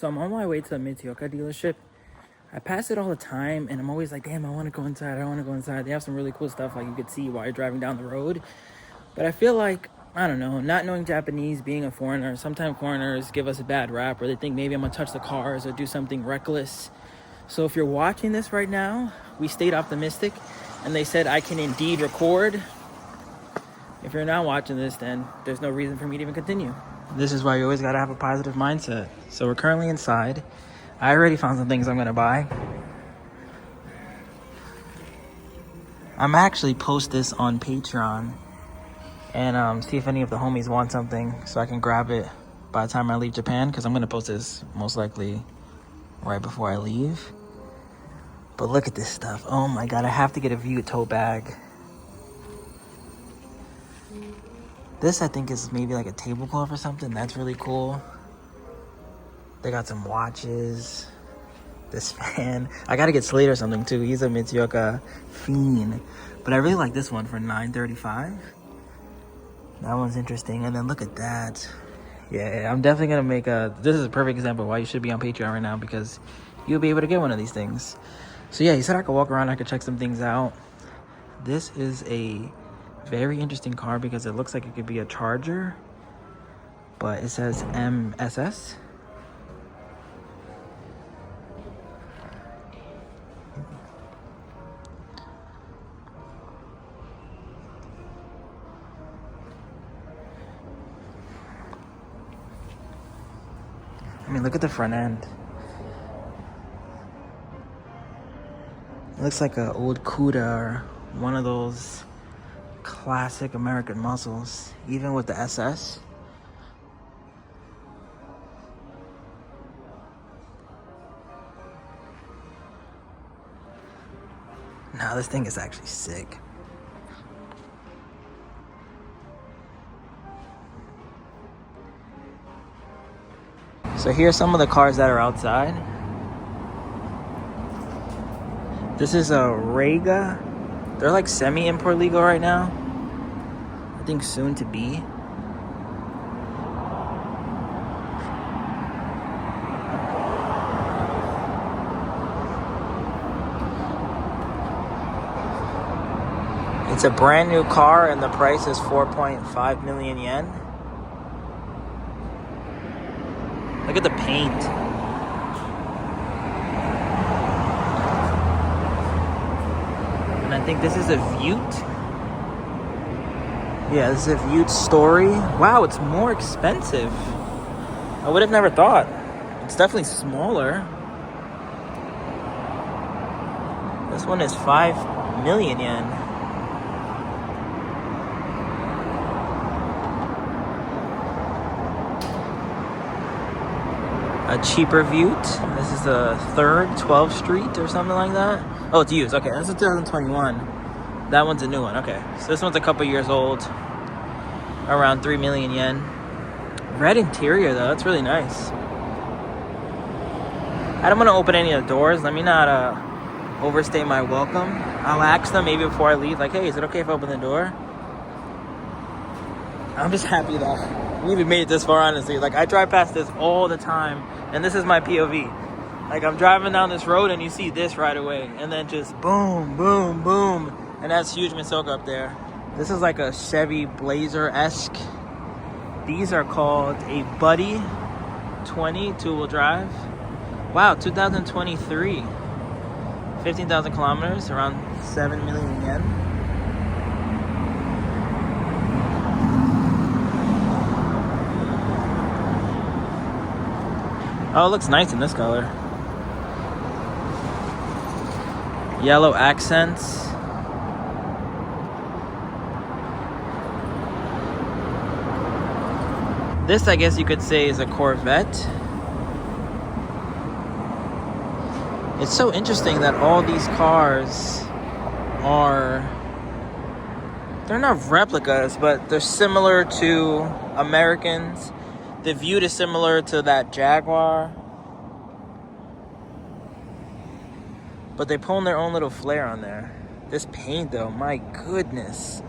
So I'm on my way to the Mitsuoka dealership. I pass it all the time, and I'm always like, damn, I want to go inside. I want to go inside. They have some really cool stuff like you could see while you're driving down the road. But I feel like, I don't know, not knowing Japanese, being a foreigner, sometimes foreigners give us a bad rap or they think maybe I'm going to touch the cars or do something reckless. So if you're watching this right now, we stayed optimistic, and they said I can indeed record. If you're not watching this, then there's no reason for me to even continue. This is why you always got to have a positive mindset. So we're currently inside. I already found some things I'm going to buy. I'm actually post this on Patreon and see if any of the homies want something so I can grab it by the time I leave Japan, because I'm going to post this most likely right before I leave. But look at this stuff. Oh my god, I have to get a View tote bag. This I think is maybe like a tablecloth or something. That's really cool. They got some watches. This fan. I gotta get Slade or something too. He's a Mitsuoka fiend. But I really like this one for $9.35. That one's interesting. And then look at that. Yeah, I'm definitely gonna make a... This is a perfect example of why you should be on Patreon right now, because you'll be able to get one of these things. So yeah, he said I could walk around, I could check some things out. This is a very interesting car because it looks like it could be a Charger, but it says MSS. I mean, look at the front end. It looks like an old Cuda or one of those classic American muscles, even with the SS. Nah, this thing is actually sick. So here's some of the cars that are outside. This is a Rega. They're like semi-import legal right now. I think soon to be. It's a brand new car and the price is 4.5 million yen. Look at the paint. And I think this is a Vute. Yeah, this is a Vute Story. Wow, it's more expensive. I would have never thought. It's definitely smaller. This one is 5 million yen. A cheaper Vute. This is a 3rd, 12th Street or something like that. Oh, it's used. Okay, that's a 2021. That one's a new one. Okay, so this one's a couple years old. Around 3 million yen. Red interior though, that's really nice. I don't want to open any of the doors. Let me not overstay my welcome. I'll ask them maybe before I leave, like, hey, is it okay if I open the door? I'm just happy that we even made it this far, honestly. Like, I drive past this all the time, and this is my POV. Like, I'm driving down this road, and you see this right away, and then just boom, boom, boom, and that's huge Mitsuoka up there. This is like a Chevy Blazer-esque. These are called a Buddy 20 two-wheel drive. Wow, 2023. 15,000 kilometers, around 7 million yen. Oh, it looks nice in this color. Yellow accents. This, I guess you could say, is a Corvette. It's so interesting that all these cars are... They're not replicas, but they're similar to Americans. The View is similar to that Jaguar. But they pull in their own little flair on there. This paint, though, my goodness.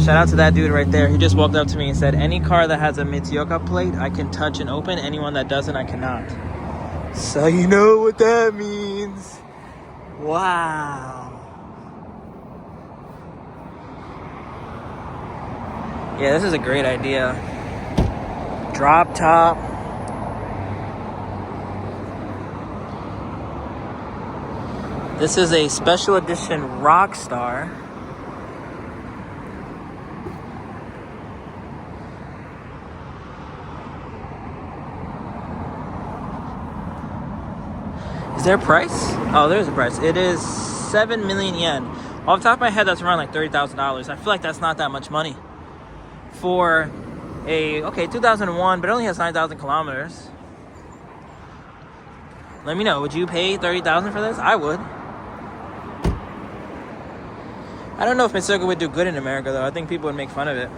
Shout out to that dude right there. He just walked up to me and said, any car that has a Mitsuoka plate, I can touch and open. Anyone that doesn't, I cannot. So you know what that means. Wow. Yeah, this is a great idea. Drop top. This is a special edition Rockstar. Is there a price? Oh, there's a price. It is 7 million yen. Off the top of my head, that's around like $30,000. I feel like that's not that much money for a, okay, 2001, but it only has 9,000 kilometers. Let me know. Would you pay $30,000 for this? I would. I don't know if Mitsuoka would do good in America, though. I think people would make fun of it.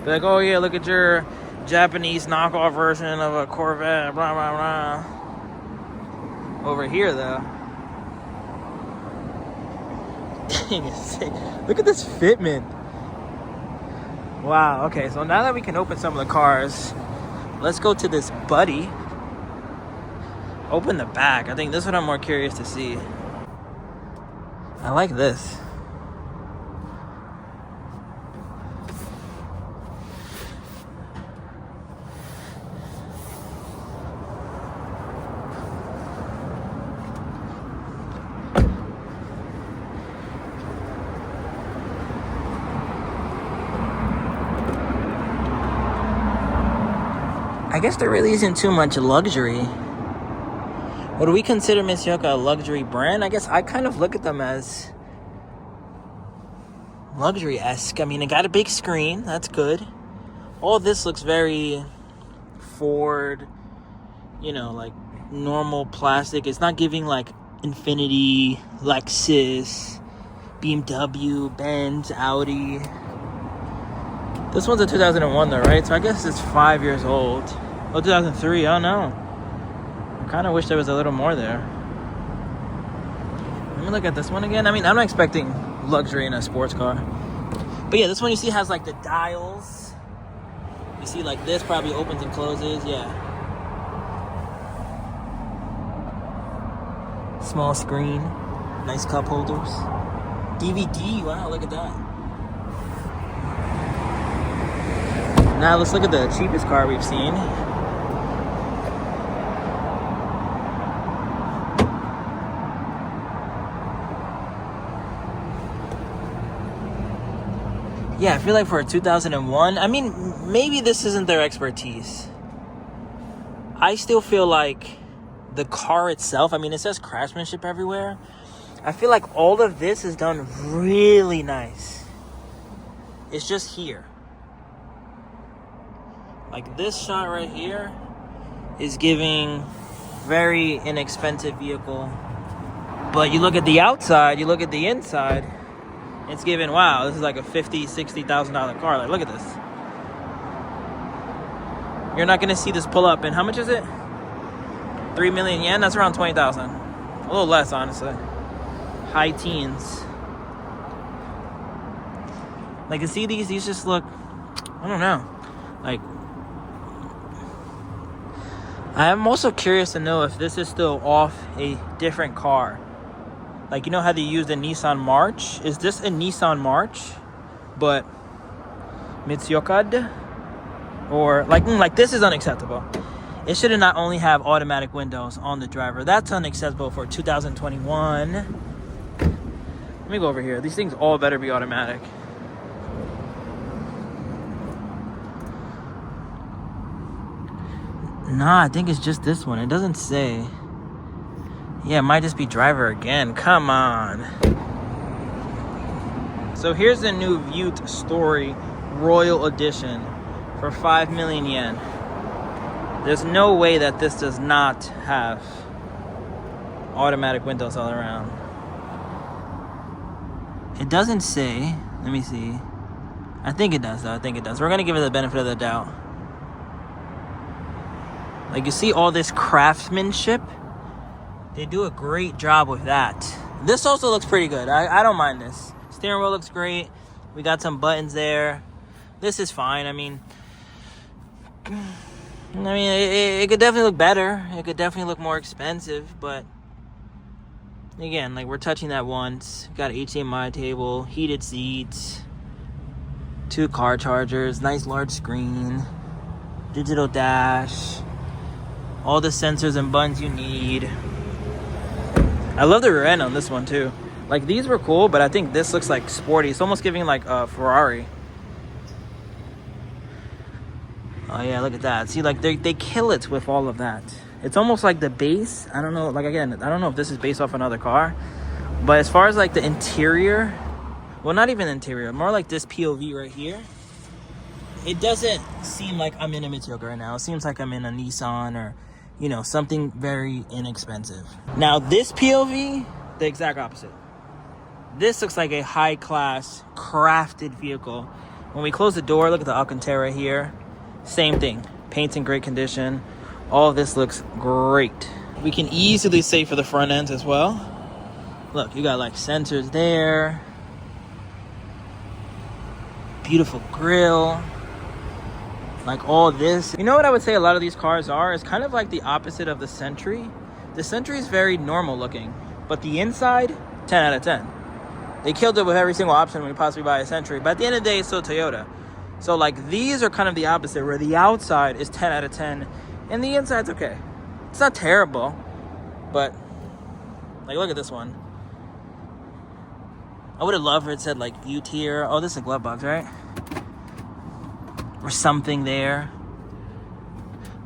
Be like, oh, yeah, look at your Japanese knockoff version of a Corvette, blah, blah, blah. Over here, though. Dang, it's sick. Look at this fitment. Wow, okay, so now that we can open some of the cars, let's go to this buddy. Open the back. I think this is what I'm more curious to see. I like this. I guess there really isn't too much luxury. Would we consider Mitsuoka a luxury brand? I guess I kind of look at them as luxury-esque. I mean, it got a big screen. That's good. All this looks very Ford, you know, like normal plastic. It's not giving like Infiniti, Lexus, BMW, Benz, Audi. This one's a 2001 though, right? So I guess it's 5 years old. Oh, 2003, oh no. I kind of wish there was a little more there. Let me look at this one again. I mean, I'm not expecting luxury in a sports car. But yeah, this one you see has like the dials. You see like this probably opens and closes, yeah. Small screen, nice cup holders. DVD, wow, look at that. Now let's look at the cheapest car we've seen. Yeah, I feel like for a 2001, I mean, maybe this isn't their expertise. I still feel like the car itself, I mean, it says craftsmanship everywhere. I feel like all of this is done really nice. It's just here. Like this shot right here is giving very inexpensive vehicle. But you look at the outside, you look at the inside, it's giving, wow, this is like a $50,000, $60,000 car. Like, look at this. You're not going to see this pull up. And how much is it? 3 million yen? That's around 20,000. A little less, honestly. High teens. Like, you see these just look, I don't know. Like, I'm also curious to know if this is still off a different car. Like, you know how they use the Nissan March? Is this a Nissan March, but Mitsuoka? Or, like this is unacceptable. It should not only have automatic windows on the driver. That's unacceptable for 2021. Let me go over here. These things all better be automatic. Nah, I think it's just this one. It doesn't say. Yeah, it might just be driver again. Come on. So here's the new Vute Story Royal Edition for 5 million yen. There's no way that this does not have automatic windows all around. It doesn't say. Let me see. I think it does, though. I think it does. We're going to give it the benefit of the doubt. Like, you see all this craftsmanship? They do a great job with that. This also looks pretty good. I don't mind this. Steering wheel looks great. We got some buttons there. This is fine. I mean, it could definitely look better. It could definitely look more expensive, but again, like, we're touching that once. Got an HDMI table, heated seats, 2 car chargers, nice large screen, digital dash, all the sensors and buttons you need. I love the rear end on this one too. Like, these were cool, but I think this looks like sporty. It's almost giving like a Ferrari. Oh yeah, look at that. See, like, they kill it with all of that. It's almost like the base. I don't know, like, again, I don't know if this is based off another car, but as far as like the interior, well, not even interior, more like this POV right here, it doesn't seem like I'm in a Mitsuoka right now. It seems like I'm in a Nissan or, you know, something very inexpensive. Now this POV, the exact opposite. This looks like a high-class crafted vehicle. When we close the door, look at the Alcantara here. Same thing, paint's in great condition. All of this looks great. We can easily say for the front ends as well. Look, you got like sensors there. Beautiful grille. Like all this. You know what I would say a lot of these cars are? It's kind of like the opposite of the Century. The Century is very normal looking, but the inside, 10 out of 10. They killed it with every single option when you possibly buy a Century, but at the end of the day, it's still Toyota. So like these are kind of the opposite, where the outside is 10 out of 10 and the inside's okay. It's not terrible, but like, look at this one. I would have loved if it said like view tier. Oh, this is a glove box, right? Or something there.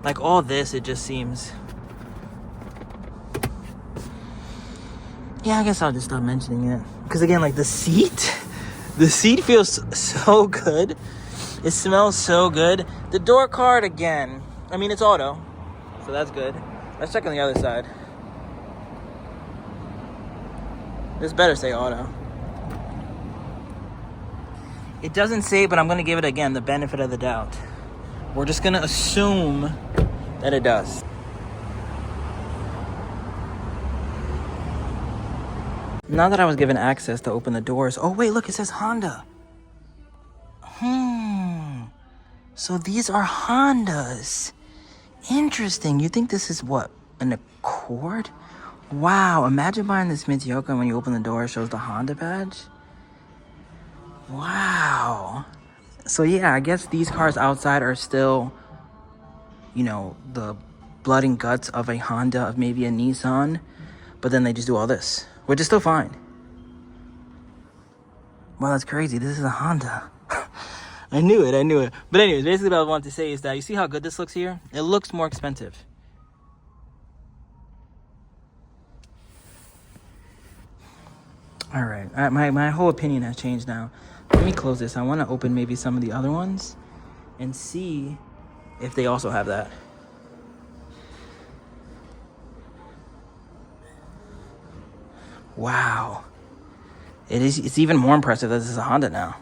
Like all this, it just seems. Yeah, I guess I'll just stop mentioning it. Because again, like the seat feels so good. It smells so good. The door card, again, I mean, it's auto, so that's good. Let's check on the other side. This better say auto. It doesn't say, but I'm going to give it, again, the benefit of the doubt. We're just going to assume that it does. Now that I was given access to open the doors... Oh, wait, look, it says Honda. So these are Hondas. Interesting. You think this is what? An Accord? Wow, imagine buying this Mitsuoka and when you open the door, it shows the Honda badge. Wow. So yeah, I guess these cars outside are still, you know, the blood and guts of a Honda, of maybe a Nissan, but then they just do all this, which is still fine. Wow, that's crazy. This is a Honda. I knew it. But anyways, basically what I wanted to say is that you see how good this looks here? It looks more expensive. All right, my whole opinion has changed now. Let me close this. I want to open maybe some of the other ones and see if they also have that. Wow. It's even more impressive that this is a Honda now.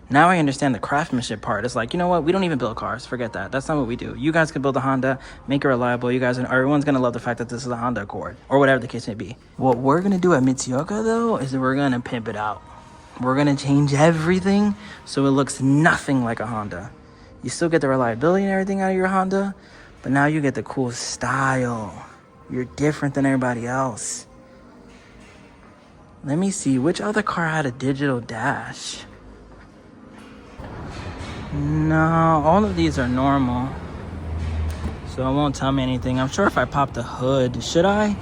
Now I understand the craftsmanship part. It's like, you know what? We don't even build cars. Forget that. That's not what we do. You guys can build a Honda, make it reliable. You guys, everyone's going to love the fact that this is a Honda Accord, or whatever the case may be. What we're going to do at Mitsuoka, though, is that we're going to pimp it out. We're going to change everything so it looks nothing like a Honda. You still get the reliability and everything out of your Honda, but now you get the cool style. You're different than everybody else. Let me see. Which other car had a digital dash? No, all of these are normal, so it won't tell me anything. I'm sure if I pop the hood, should I?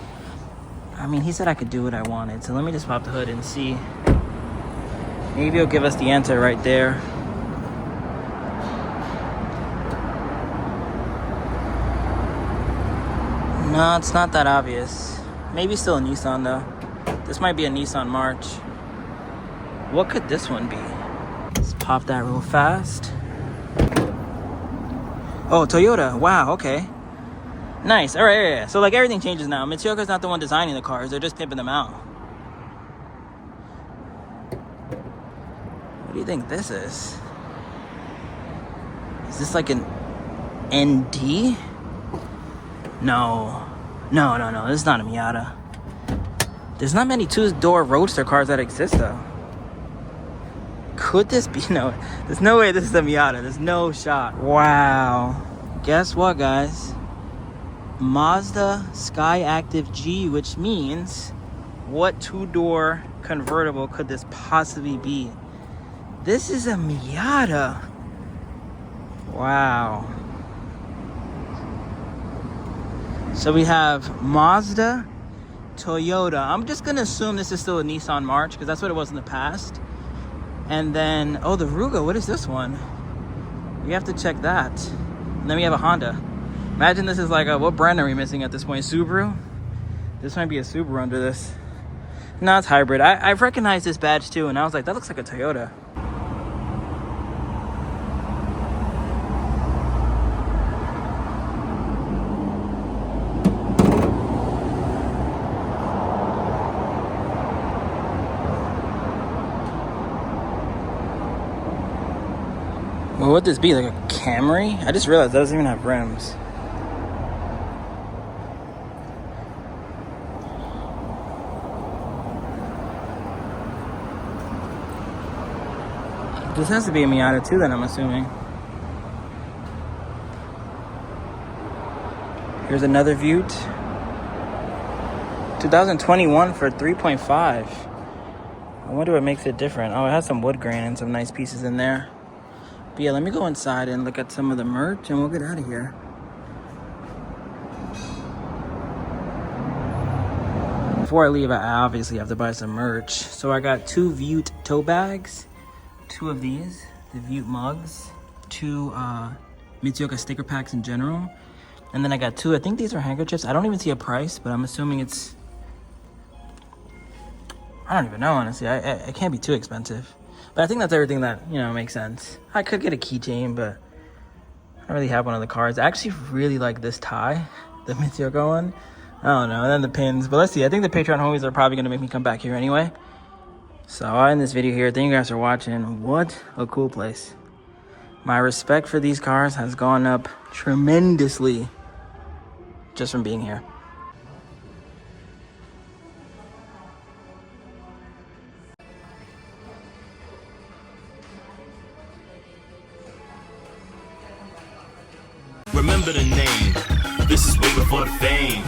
I mean, he said I could do what I wanted, so let me just pop the hood and see. Maybe it'll give us the answer right there. No, it's not that obvious. Maybe still a Nissan, though. This might be a Nissan March. What could this one be? Let's pop that real fast. Oh, Toyota. Wow, okay. Nice. All right, yeah. So, like, everything changes now. Mitsuoka's not the one designing the cars. They're just pimping them out. What do you think this is? Is this like an ND? No. This is not a Miata. There's not many two-door roadster cars that exist, though. Could this be? No, there's no way this is a Miata. There's no shot. Wow. Guess what, guys? Mazda Skyactiv G, which means what two-door convertible could this possibly be? This is a Miata. Wow. So we have Mazda, Toyota. I'm just gonna assume this is still a Nissan March because that's what it was in the past. And then, oh, the Rugo, what is this one? We have to check that. And then we have a Honda. Imagine this is like a, what brand are we missing at this point? Subaru? This might be a Subaru under this. No, it's hybrid. I've recognized this badge too, and I was like, that looks like a Toyota. What would this be, like a Camry? I just realized that doesn't even have rims. This has to be a Miata too, then I'm assuming. Here's another Vute. 2021 for 3.5. I wonder what makes it different. Oh, it has some wood grain and some nice pieces in there. But yeah, let me go inside and look at some of the merch and we'll get out of here. Before I leave, I obviously have to buy some merch. So I got 2 Vute tote bags, 2 of these, the Vute mugs, 2 Mitsuoka sticker packs in general. And then I got 2, I think these are handkerchiefs. I don't even see a price, but I'm assuming it's, I don't even know, honestly. It can't be too expensive. But I think that's everything that, you know, makes sense. I could get a keychain, but I don't really have one of the cards. I actually really like this tie, the Mitsuoka one. I don't know, and then the pins. But let's see, I think the Patreon homies are probably going to make me come back here anyway. So I'll end this video here. Thank you guys for watching. What a cool place. My respect for these cars has gone up tremendously just from being here. Remember the name. This is way before the fame.